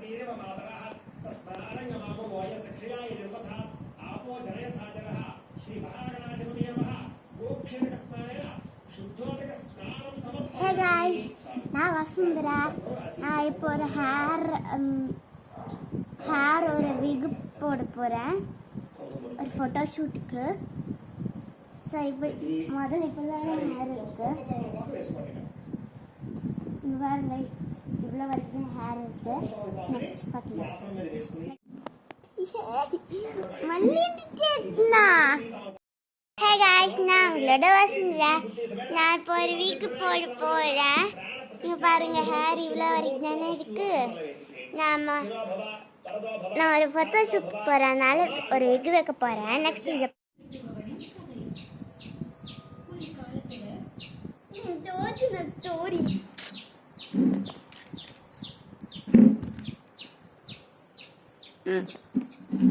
Hey guys, நான் வசுந்தரா. நான் இப்போ ஒரு ஹேர் ஒரு விக் போட போகிறேன் ஒரு ஃபோட்டோ ஷூட்டுக்கு. ஸோ முதல்ல இப்போதான் ஹேர் இருக்கு. இவ்வளோ இவ்வளோ வரைக்கும் ஹேர் இருக்கு. நெக்ஸ்ட் பார்க்கலாம். ஹே காய்ஸ், நான் உங்களோட வசுந்தரா. நான் இப்போ ஒரு வீக்கு போட போகிறேன். இங்கே பாருங்கள், ஹேர் இவ்வளோ வரைக்கும் தானே இருக்குது. நான் ஒரு ஃபோட்டோ ஷூட் போகிறதுனால ஒரு விக் வைக்க போகிறேன். நெக்ஸ்ட் இதை ஸ்டோரி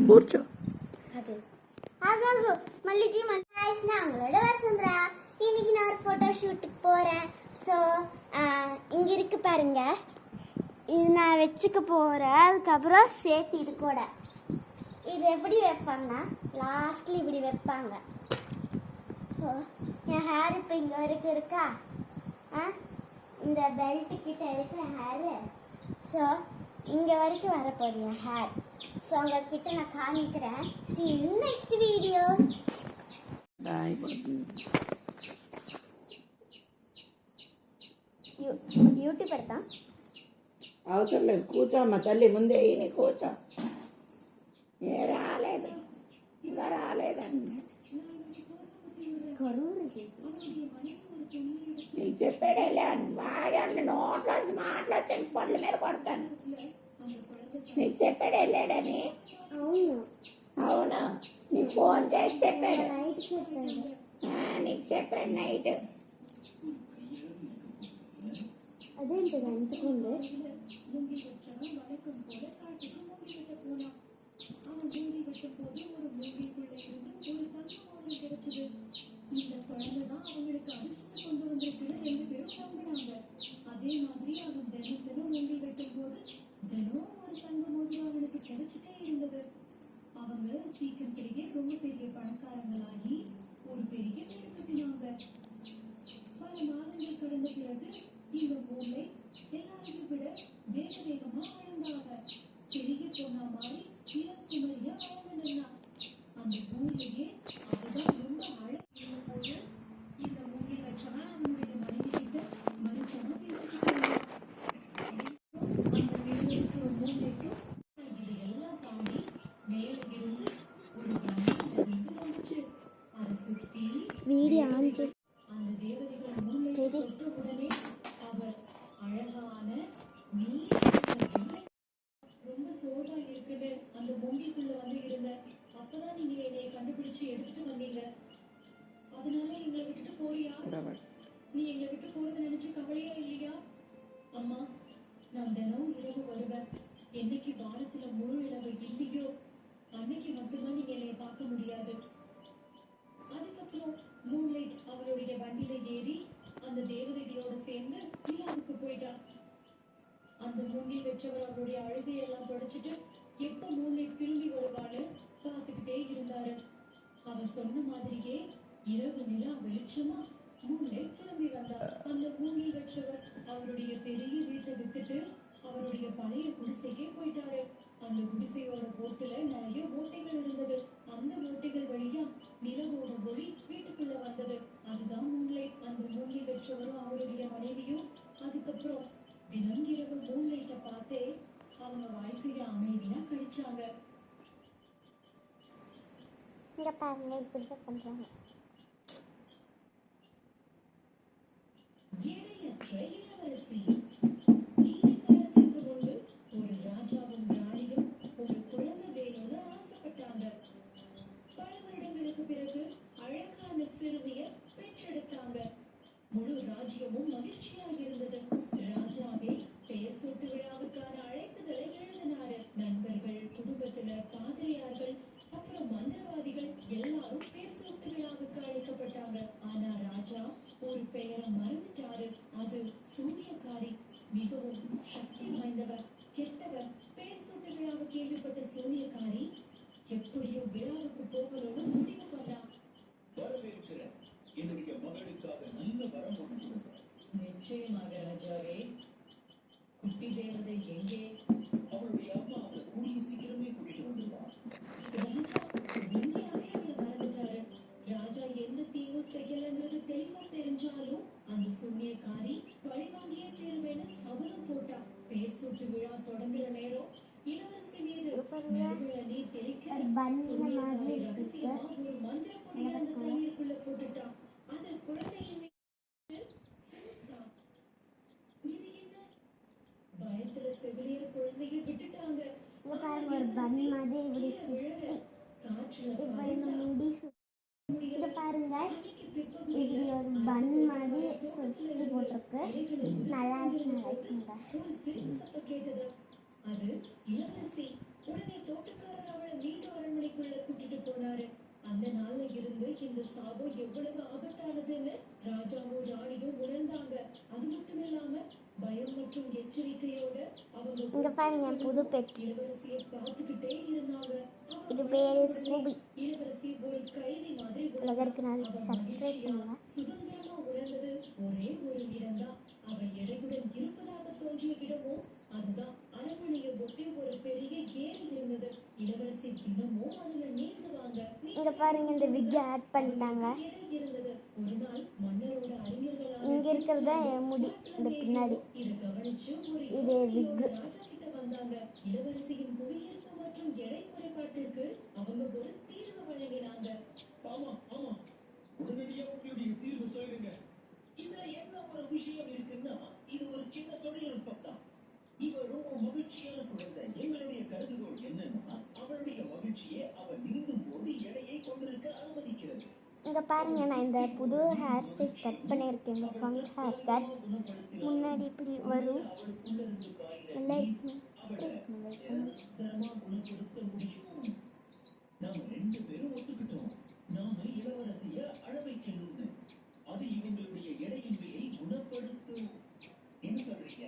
కూర్చో. மல்லிஜி நான் உங்களோட வசுந்தரா. இன்னைக்கு நான் ஒரு ஃபோட்டோ ஷூட்டுக்கு போகிறேன். ஸோ இங்கே இருக்கு பாருங்க, இது நான் வச்சுக்க போகிறேன். அதுக்கப்புறம் சேர்த்து இது கூட இது எப்படி வைப்பாங்கன்னா லாஸ்ட்ல இப்படி வைப்பாங்க. ஸோ என் ஹேர் இப்போ இங்கே வரைக்கும் இருக்கா, இந்த பெல்ட்டு கிட்ட இருக்கிற ஹேரு. ஸோ இங்கே வரைக்கும் வரப்போகுது என் ஹேர். ஸோ உங்ககிட்ட நான் காமிக்கிறேன். See you next video. YouTube పెడతా. అవసరం లేదు, కూర్చోమ్మ తల్లి. ముందే నీ కూర్చో. ఏ రాలేదు, ఇంకా రాలేదండి. నీకు చెప్పాడేలే, బాగా నోట్లోంచి మాట్లాడచ్చండి, పళ్ళ మీద కొడతాను. నీకు చెప్పాడు వెళ్ళాడని? అవునా, నీకు ఫోన్ చేసి చెప్పాడు? నీకు చెప్పాడు నైట్. అదేంటి అంటుకుంది? அவங்க சீக்கிரத்திலேயே ரொம்ப பெரிய பணக்காரங்களாகி ஒரு பெரிய வீடு கட்டினாங்க. பல மாதங்கள் கடந்த பிறகு இந்த ஊர்ல எல்லாரையும் விட வேக வேகமா வளர்ந்தாங்க. பெரிய பொண்ணா மாறி இளங்குமரியா வளர்ந்துனா அந்த ஊர்லயே அவதான் ரொம்ப அழகிய போது இந்த மூங்கில் வச்சவன் அவனுடைய மனைவி கிட்ட மறுத்தமா பேசிக்கிட்டாங்க. அந்த பேசுற மூங்கிலுக்கும் இதையெல்லாம் தாண்டி மேல இருந்து ஒரு வீடு வந்துச்சு. அதை சுத்தி வீடியோ ஆன் చేసి அந்த தேவதைகள் மூங்கில் தொட்ட உடனே அவர் அழகான நீர் ரொம்ப சோகா இருக்குது அந்த மூங்கிலுக்குள்ள வந்து இருந்த. அப்பதான் நீங்க என்னைய கண்டுபிடிச்சு எடுத்துட்டு வந்தீங்க. அதனால எங்களை விட்டுட்டு போறியா? நீ எங்களை விட்டு போறதை நினைச்சு கவலையா இல்லையா? அம்மா, நான் தினம் இரவு வருவேன். என்னைக்கு வாரத்துல முழு இரவு இல்லையோ அன்னைக்கு மட்டும்தான் நீங்க என்னைய பார்க்க முடியாது. அதுக்கப்புறம் மூன்லைட் அவளுடைய வண்டியில ஏறி அந்த தேவதைகளோட சேர்ந்து நிலாவுக்கு போயிட்டா. அந்த மூங்கில் வச்சவர் அவருடைய அழுகையெல்லாம் தொடச்சிட்டு எப்ப மூன்லைட் திரும்பி வருவான்னு பார்த்துக்கிட்டே இருந்தாரு. அவர் சொன்ன மாதிரியே இரவு நிலா வெளிச்சமா மூன்லைட் திரும்பி வந்தார். அந்த மூங்கில் வச்சவர் அவருடைய பெரிய வீட்டை விட்டுட்டு அவருடைய பழைய குடிசைக்கே போயிட்டாரு. அந்த குடிசையோட ஓட்டுல நிறைய ஓட்டைகள் இருந்தது. அந்த ஓட்டைகள் வழியா நிலவோட ஒளி வீட்டுக்குள்ள வந்தது. அதுதான் மூன்லைட். அந்த மூங்கில் வச்சவரும் அவருடைய மனைவியும் அதுக்கப்புறம் தினம் இரவு மூன்லைட்டை பார்த்தே அவங்க வாழ்க்கைய அமைதியா கழிச்சாங்க. இங்க பாருங்க, இப்படிதான் பண்றாங்க. இணையற்ற இளவரசி. ஒரு ராஜாவும் ராணியும் ஒரு குழந்தை வேணும்னு ஆசைப்பட்டாங்க. பல வருடங்களுக்கு பிறகு அழகான சிறுமியை பெற்றெடுத்தாங்க. முழு ராஜ்யமும் மகிழ்ச்சியாக இருந்தது. ராஜாவே பெயர் சூட்டு விழாவுக்கான அழைப்புதலை எழுதினாரு. நண்பர்கள், குடும்பத்துல பாதிரியார்கள், அப்புறம் மந்திரவாதிகள் எல்லாரும் பெயர் சூட்டு விழாவுக்கு அழைக்கப்பட்டாங்க. ஆனா ராஜா ஒரு பெயரை மறந்துட்டாரு. அது சூரியகாரி. மிகவும் சக்தி வாய்ந்தவர், கெட்டவர், இருக்கு. ஒரு மந்திர பொடியை அந்த தண்ணீருக்குள்ள போட்டுட்டான். அந்த குழந்தையின் மீது செலுத்தான். இது என்ன? பயத்துல செவிலியர் குழந்தையை விட்டுட்டாங்க. இங்க பாருங்க, ஒரு பன் மாதிரி இப்படி சுத்தி காற்றுல இப்ப இந்த முடி இங்க பாருங்க, இப்படி ஒரு பன் மாதிரி சுத்தி போட்டிருக்கு. நல்லா இருக்குங்க. ஒரு சிறு சத்தம் கேட்டது. அது இளவரசி. உடனே தோட்டக்காரர் அவளை வீட்டு அரண்மனைக்குள்ள கூட்டிட்டு போனாரு. அந்த நாள்ல இருந்து இந்த சாபம் எவ்வளவு ஆபத்தானதுன்னு ராஜாவும் ராணியும் உணர்ந்தாங்க. அது மட்டும் இல்லாம பயம் மற்றும் எச்சரிக்கையோட அவங்க இங்க பாருங்க, புது பெட். இளவரசியை பார்த்துக்கிட்டே இருந்தாங்க. இது பேரு ஸ்கூபி. இளவரசி ஒரு கைதி மாதிரி உலகருக்கு நான் சப்ஸ்கிரைப் பண்ணுங்க. சுதந்திரமா உணர்ந்தது ஒரே ஒரு இடம்தான். அவன் எடையுடன் இருப்பதாக தோன்றிய இடமும் அதுதான். அரண்மனையை ஒட்டி ஒரு பெரிய ஏரி இருந்தது. இளவரசி தினமும் அதுல நீந்துவாங்க. இங்க பாருங்க, இந்த விக் ஆட் பண்ணிட்டாங்க. ஏரி இருந்தது. ஒரு நாள் மன்னரோட அறிஞர்களான இங்க இருக்கிறது தான் என் முடி. இந்த பின்னாடி இதை கவனிச்சு ஒரு இது விக். ராஜா கிட்ட வந்தாங்க. இளவரசியின் புவியீர்ப்பு மற்றும் எடை குறைபாட்டிற்கு அவங்க ஒரு தீர்வு வழங்கினாங்க. ஆமா ஆமா, உடனடியா உங்களுடைய தீர்வு சொல்லுங்க. இதுல என்ன ஒரு விஷயம் இருக்குன்னா, இது ஒரு சின்ன தொழில்நுட்பம் தான். இவ ரொம்ப மகிழ்ச்சியான குழந்தை. எங்களுடைய கருதுகோள் என்னன்னா, அவளுடைய மகிழ்ச்சியை அவள் நீந்தும் போது எடையை கொண்டிருக்க அனுமதிக்கிறது. இங்க பாருங்க, நான் இந்த புது ஹேர் ஸ்டைல் கட் பண்ணியிருக்கேன். இந்த ஃபங்க் ஹேர் கட் முன்னாடி இப்படி வரும். நல்லா இருக்கு. நிரந்தரமா குணப்படுத்த முடியும். நாம 2 பேரும் ஒத்துக்கிட்டோம். நாம இளவரசிய அழ வைக்கணும்னு. அது இவங்களுடைய எடையின்மையை குணப்படுத்தும். என்ன சொல்றீங்க?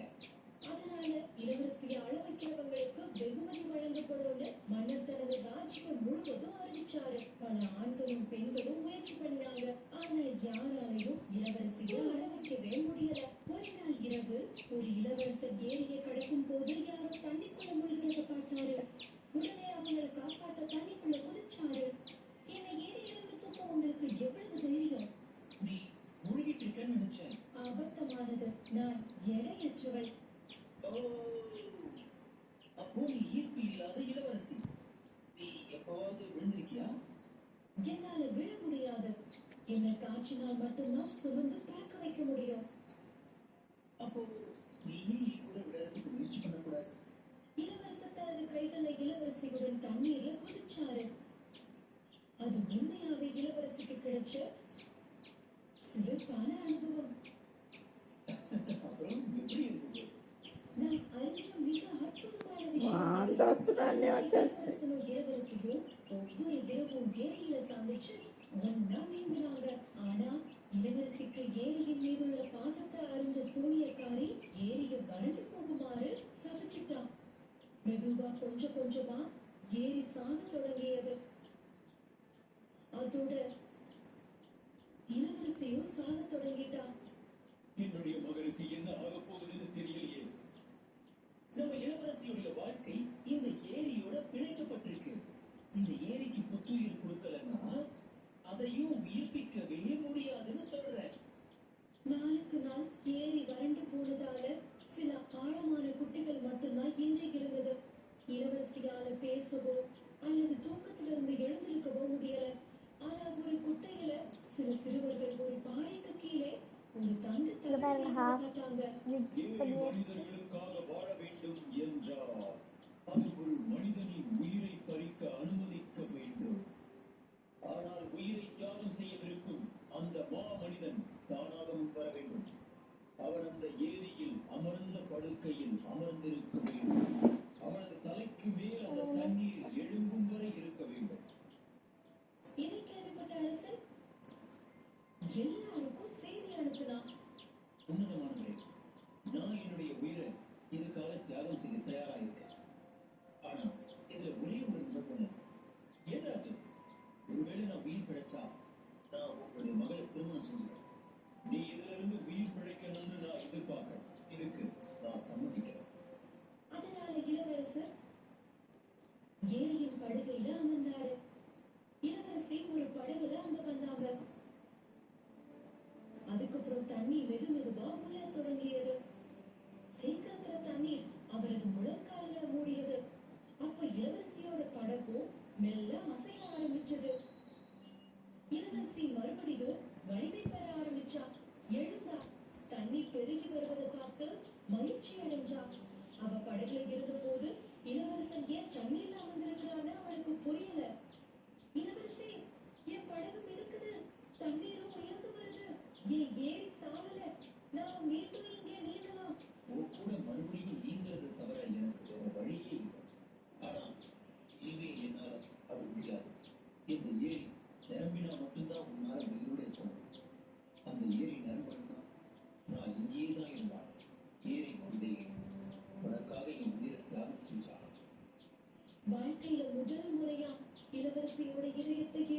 அதனால இளவரசியை அழ வைக்கிறவங்களுக்கு வெகுமதி வழங்கப்படும்னு மன்னர் தனது ராஜ்யம் முழுவதும் அறிவிச்சாரு. பல ஆண்களும் பெண்களும் முயற்சி பண்ணாங்க. ஆனா யாராலையும் இளவரசியை அழ வைக்கவே முடியல. ஒரு நாள் இரவு ஒரு இளவரசர் ஏரியை கடக்கும் போது யாரோ தண்ணிக்குள்ள முழுகிறத பார்த்தாரு. உடனே அவங்களை காப்பாற்ற தண்ணிக்குள்ள குதிச்சாரு. என்னை ஏரியிலிருந்து தூக்க உங்களுக்கு எவ்வளவு தைரியம்? நீ முழுகிட்டு இருக்கேன்னு நினைச்சேன். அபத்தமானது. நான் எடையற்றவள். ஓ, அப்போ நீ ஈர்ப்பு இல்லாத இளவரசி. நீ எப்பவாவது விழுந்திருக்கியா? என்னால விழ முடியாது. என்னை காற்றினால் மட்டும்தான் சுமந்து பறக்க வைக்க முடியும். அப்போ நீ கூட விளையாடுறதுக்கு முயற்சி பண்ணக்கூடாது. இளவரசர் தனது கைகளை இளவரசியுடன் தண்ணீர்ல குதிச்சாரு. அது உண்மையாவே இளவரசிக்கு கிடைச்ச சிறப்பான அனுபவம். அப்புறம் எப்படி இருந்தது? நான் அறிஞ்ச மிக அற்புதமான விஷயம். వాంతొస్తుందండి వచ్చేసి இளவரசனும் இளவரசியும் ஒவ்வொரு இரவும் ஏரியில சந்திச்சு ஒன்னா நீந்துறாங்க. ஆனா இளவரசிக்கு ஏரியின் மீதுள்ள பாசத்தை அறிஞ்ச சூனியக்காரி ஏரியை வறண்டு போகுமாறு சபிச்சுட்டான். மெதுவா கொஞ்சம் கொஞ்சமா ஏரி சாக தொடங்கியது. அதோட இளவரசியும் சாக தொடங்கிட்டான். என்னுடைய மகனுக்கு என்ன ஆக போகுதுன்னு தெரியலையே. நம்ம இளவரசியுடைய வாழ்க்கை இந்த ஏரியோட பிணைக்கப்பட்டிருக்கு. இந்த ஏரிக்கு புத்துயிர் கொடுக்கலன்னா அதையும் உயிர்ப்பிக்கவே முடியாதுன்னு சொல்றேன். நாளுக்கு நாள் ஏரி வறண்டு போனதால சில ஆழமான குட்டிகள் மட்டும்தான் எஞ்சி இருந்தது. இளவரசியால பேசவோ அல்லது தூக்கத்திலிருந்து எழுந்திருக்கவோ முடியல. ஆனா ஒரு குட்டையில சில சிறுவர்கள் ஒரு பாறைக்கு கீழே ஒரு தங்க இங்க பாருங்க, half பார்த்தாங்க. விக் ஏழு பண்ணியாச்சு. மனிதர்களுக்காக வாழ வேண்டும் என்றால் அது ஒரு மனிதனின் உயிரை பறிக்க அனுமதிக்க வேண்டும். ஆனால் உயிரை தியாகம் செய்ய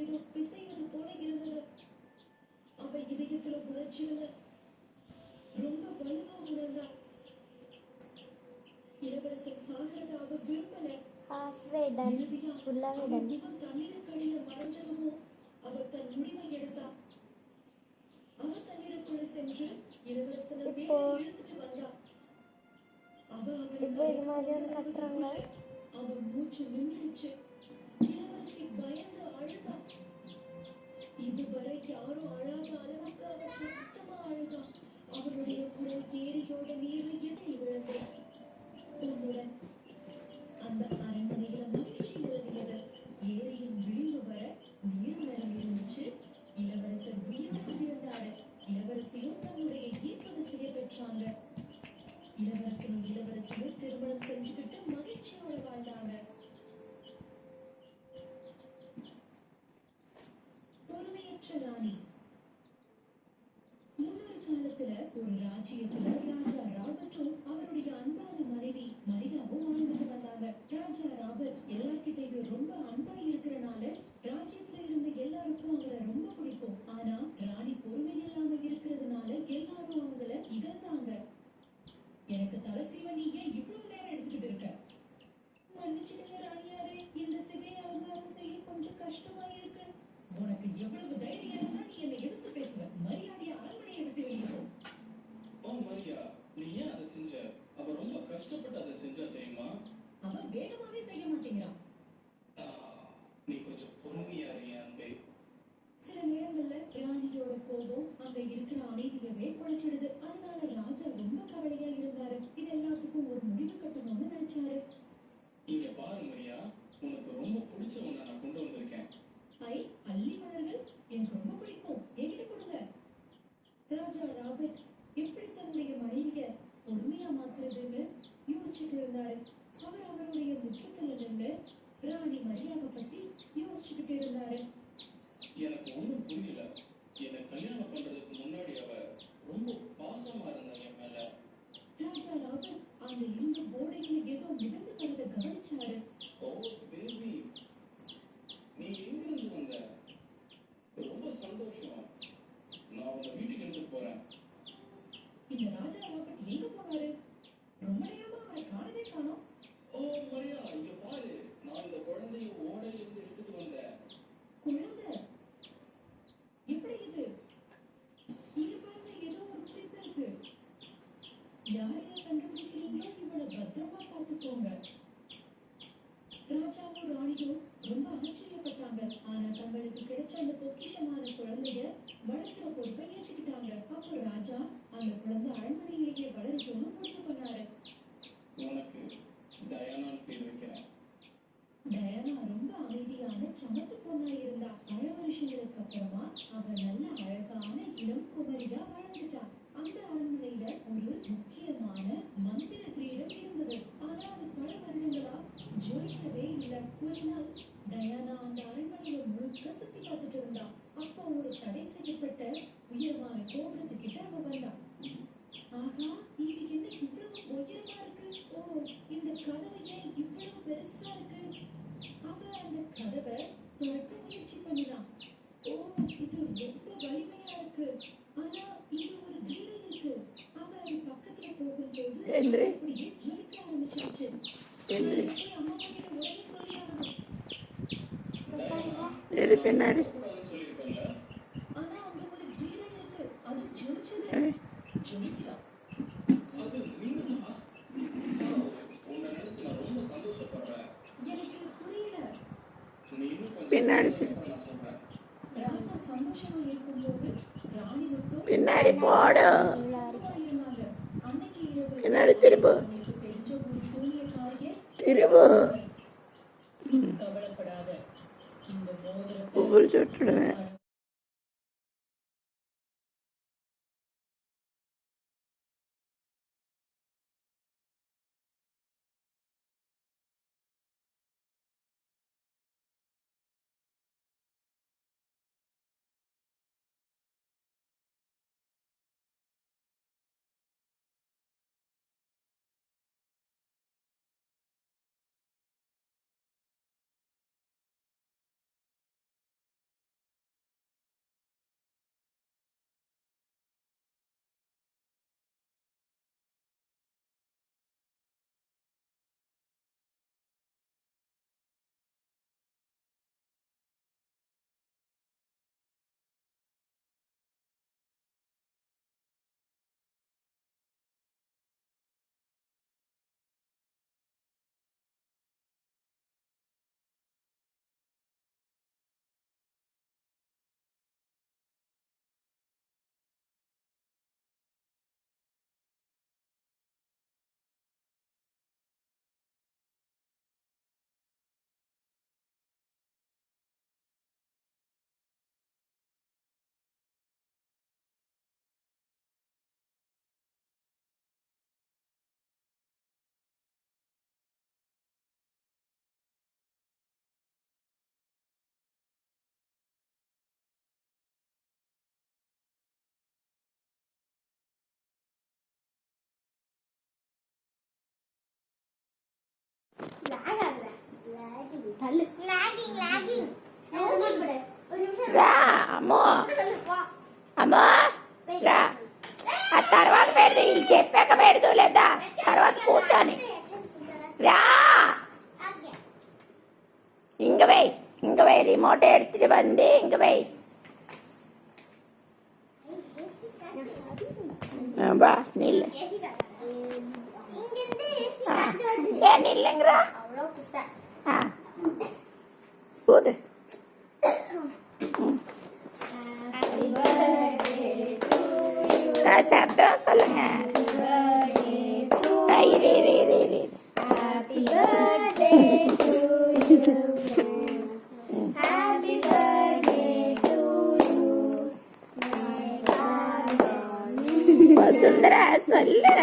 ஏதோ பிசைவது போல இருந்தது. அவள் இதயத்துல உணர்ச்சிகளை ரொம்ப வலுவா உணர்ந்தா. இளவரசன் சாகிறத அவ விரும்பல. ஹாஃப்வே டன், ஃபுல்லாகவே டன். முகம் தண்ணீருக்கு அடியில மறைஞ்சதுமோ அவள் தன் முடிவை எடுத்தா. அவ தண்ணீருக்குள்ள சென்று இளவரசனை இப்போ மேலே இழுத்துட்டு வந்தா. இப்போ இது மாதிரி ஒன்று கட்டுறாங்க. அவன் மூச்சு நின்றுச்சு. இளவரசி பயந்து அழுதா. இதுவரை யாரும் அழாத அளவுக்கு அவ சத்தமா அழுதா. அவளுடைய குரல் ஏரியோட நீர்ல எதை விழுந்து. உன்னுடன் அந்த அரண்மனையில மகிழ்ச்சி நிலவியது. ஏரியின் விளிம்பு வர நீர் நிலம் இருந்துச்சு. இளவரசர் உயிரோடு இருந்தாரு. இளவரசியும் தன்னுடைய ஈர்ப்பு விசையை பெற்றாங்க. இளவரசனும் இளவரசியும் திருமணம் செஞ்சுக்கிட்டு மகிழ்ச்சியோட வாழ்ந்தாங்க. பொறுமையற்ற ராணி. முன்னொரு காலத்துல ஒரு ராஜ்யத்துல ராஜா ராபர்ட்டும் அவருடைய அன்பான மனைவி மரியாவும் வாழ்ந்துட்டு வந்தாங்க. ராஜா ராபர்ட் எல்லார்கிட்டையும் ரொம்ப அன்பா இருக்கிறனால ராஜ்யத்துல இருந்த எல்லாருக்கும் அவங்கள ரொம்ப பிடிக்கும். ஆனா ராணி பொறுமை இல்லாம இருக்கிறதுனால எல்லாரும் அவங்கள இகழ்ந்தாங்க. எனக்கு தலை சீவ நீ ஏன் இவ்வளவு நேரம் எடுத்துக்கிட்டு இருக்க? மன்னிச்சிடுங்க ராணியாரே, இந்த சிகையை அலங்காரம் செய்ய கொஞ்சம் கஷ்டமா இருக்கு. உனக்கு எவ்வளவு தைரியம் இருந்தா நீ என்னை எடுத்து பேசுவ? மரியாதையை அரண்மனையை விட்டு வெளியே போ. ஓ மரியா, நீ ஏன் அதை செஞ்ச? அவ ரொம்ப கஷ்டப்பட்டு அதை செஞ்சா தெரியுமா? அவன் வேகமாவே செய்ய மாட்டேங்கிறான். நீ கொஞ்சம் பொறுமையா இருங்க அன்பே. சில நேரங்கள்ல ராணியோட கோபம் அங்க இருக்கிற அமைதியவே குறைச்சிடுது. அதனால ராஜா ரொம்ப கவலையா இருந்தாரு. இது எல்லாத்துக்கும் ஒரு முடிவு கட்டணும்னு நினைச்சாரு. இங்க பாரு மரியா, உனக்கு ரொம்ப பிடிச்ச ஒண்ணை நான் கொண்டு வந்திருக்கேன். ஐ, அல்லி மலர்கள் எனக்கு ரொம்ப பிடிக்கும், என்கிட்ட கொடுங்க. ராஜா ராபர்ட் எப்படி தன்னுடைய மனைவிய பொறுமையா மாத்துறதுன்னு யோசிச்சுட்டு இருந்தாரு. அவர் அவருடைய முற்றத்துல நின்று ராணி மரியாதை பத்தி யோசிச்சுக்கிட்டு இருந்தாரு. எனக்கு ஒண்ணும் புரியல. என்னை கல்யாணம் பண்றதுக்கு முன்னாடி அவ ரொம்ப பாசமா இருந்தா என் மேல. ராஜா ராபர்ட் அங்க இருந்த போர்டையில ஏதோ மிதந்து வரத கவனிச்சாரு. ஓ பேபி, நீ எங்கிருந்து வந்த? ரொம்ப சந்தோஷம். நான் உங்க வீட்டுக்கு எடுத்துட்டு போறேன். இந்த ராஜா ராபர்ட் எங்க போனாரு? ரொம்ப நேரமா அவரை காணவே காணோம். ஓ மரியா, இங்க பாரு, நான் இந்த குழந்தைய ஓடையில இருந்து எடுத்துட்டு வந்தேன். குழந்தை எப்படி இது? இங்க பாருங்க, ஏதோ ஒரு குறிப்பு இருக்கு. யாரையா கண்டுபிடிக்கிறீங்களோ இவளை பத்திரமா பார்த்துக்கோங்க. ராஜாவும் ராணியும் ரொம்ப ஆச்சரியப்பட்டாங்க. ஆனா தங்களுக்கு கிடைச்ச அந்த பொக்கிஷமான குழந்தைய வளர்க்கிற பொறுப்பை ஏற்றுக்கிட்டாங்க. அப்போ ராஜா அந்த குழந்தை அரண்மனையிலேயே வளர்க்கணும்னு முடிவு பண்ணாரு. உனக்கு டயானான்னு பேர் வைக்கிறேன். டயானா ரொம்ப அமைதியான சமத்து பொண்ணா இருந்தா. பல வருஷங்களுக்கு அப்புறமா அவ நல்ல அழகான இளம் குமரியா வளர்ந்துட்டா. அந்த அரண்மனையில ஒரு முக்கியமான மந்திர கிரீடம் இருந்தது. ஆனா அது பல வருடங்களா ஜொலிக்கவே இல்லை. ஒரு நாள் டயானா அந்த அரண்மனையை முழுக்க சுத்தி பார்த்துட்டு இருந்தா. அப்போ ஒரு தடை செய்யப்பட்ட உயரமான கோபுரத்துக்கிட்ட அவ வந்தா. ஆகா, இது என்ன இவ்வளவு உயரமா இருக்கு? ஓ, இந்த கதவு ஏன் இவ்வளவு பெருசா இருக்கு? அவ அந்த கதவை திறக்க முயற்சி பண்ணினான். ஓ, இது ரொம்ப வலிமையா இருக்கு. ஆனா இது ஒரு கிரீடம் இருக்கு. அவ அது பக்கத்துல போகும்போது எந்திரி. அப்படியே ஜொலிக்க ஆரம்பிச்சிருச்சு. எந்திரி. போய் அம்மா கிட்ட உடனே சொல்லியாகணும். எது பின்னாடி? கூடாதுன்னு சொல்லியிருக்கேன்ல. ஆனா அங்க ஒரு கிரீடம் இருக்கு. அது ஜொலிச்சது. ஜொலிக்கலாம். அது நீங்களா? உன்னை நினைச்சு நான் ரொம்ப சந்தோஷப்படுறேன். எனக்கு புரியல. நீ இன்னும் கொஞ்சம் பின்னாடி அப்புறம் நான் சொல்றேன். ராஜா சந்தோஷமா இருக்கும்போது ராணி மட்டும் பின்னாடி போடு. சோகமா இருந்தாங்க. அன்னைக்கு இரவு பின்னாடி திரும்ப அவங்களுக்கு தெரிஞ்ச ஒரு சூனியக்காரியை திரும்ப கவலைப்படாத, இந்த மோதிரத்தை புகழ் சுட்டுடுவேன். தள்ளு லாகிங் லாகிங் ஒரு நிமிஷம் రా అమ్మో வா అమ్మో రా ఆ తర్వాత పెడదు వీళ్ళు చెప్పాక పెడదు లేదా తర్వాత కూర్చొని రా ஓகே இங்க வை ரிமோட்டை எடுத்துட்டு வந்து இங்க வை வா நில்லு ஏசி காட்டு இங்க இருந்து ஏசி ஆ, காட்டு வருது ஏன் நில்லுங்கிறா அவ்வளோ குட்டை ஆ போது ஹாப்பி பர்த்டே சப்தம் சொல்லுங்க இரு இரு இரு இரு இரு. Happy birthday to you happy birthday to you my Vasundhara சொல்லு